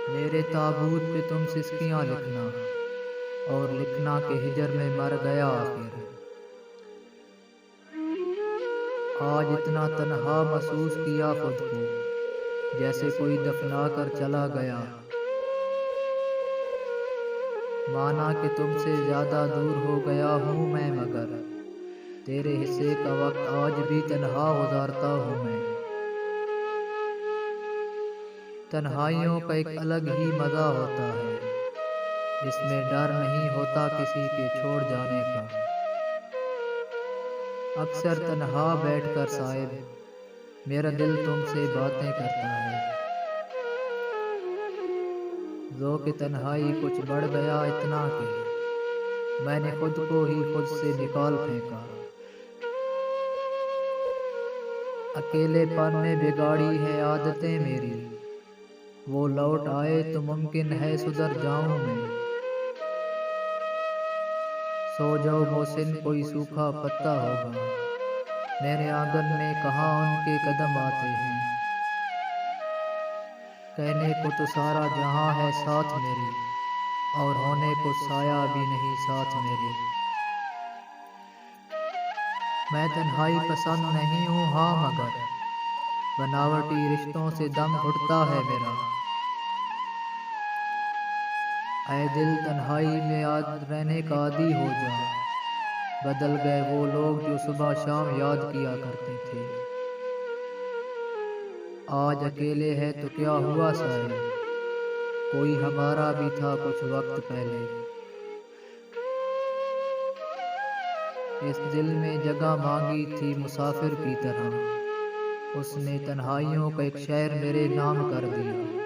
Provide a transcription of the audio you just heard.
मेरे ताबूत पे तुम सिस्कियाँ लिखना और लिखना के हिजर में मर गया आखिर। आज इतना तन्हा महसूस किया खुद को, जैसे कोई दफना कर चला गया। माना कि तुमसे ज्यादा दूर हो गया हूँ मैं, मगर तेरे हिस्से का वक्त आज भी तन्हा गुजारता हूँ मैं। तन्हाइयों का एक अलग ही मजा होता है, इसमें डर नहीं होता किसी के छोड़ जाने का। अक्सर तन्हा बैठकर साहिब मेरा दिल तुमसे बातें करता है। ज़ौक़ तन्हाई कुछ बढ़ गया इतना कि मैंने खुद को ही खुद से निकाल फेंका। अकेलेपन ने बिगाड़ी है आदतें मेरी, वो लौट आए तो मुमकिन है सुधर जाऊं मैं। सो जाओ मोहसिन कोई सूखा पत्ता होगा, मेरे आंगन में कहाँ उनके कदम आते हैं। कहने को तो सारा जहां है साथ मेरे, और होने को साया भी नहीं साथ मेरे। मैं तन्हाई पसंद नहीं हूँ हाँ, मगर बनावटी रिश्तों से दम घुटता है मेरा। ऐ दिल तन्हाई में आज रहने का आदी हो जा, बदल गए वो लोग जो सुबह शाम याद किया करते थे। आज अकेले है तो क्या हुआ साहिब, कोई हमारा भी था कुछ वक्त पहले। इस दिल में जगह मांगी थी मुसाफिर की तरह, उसने तन्हाइयों का एक शहर मेरे नाम कर दिया।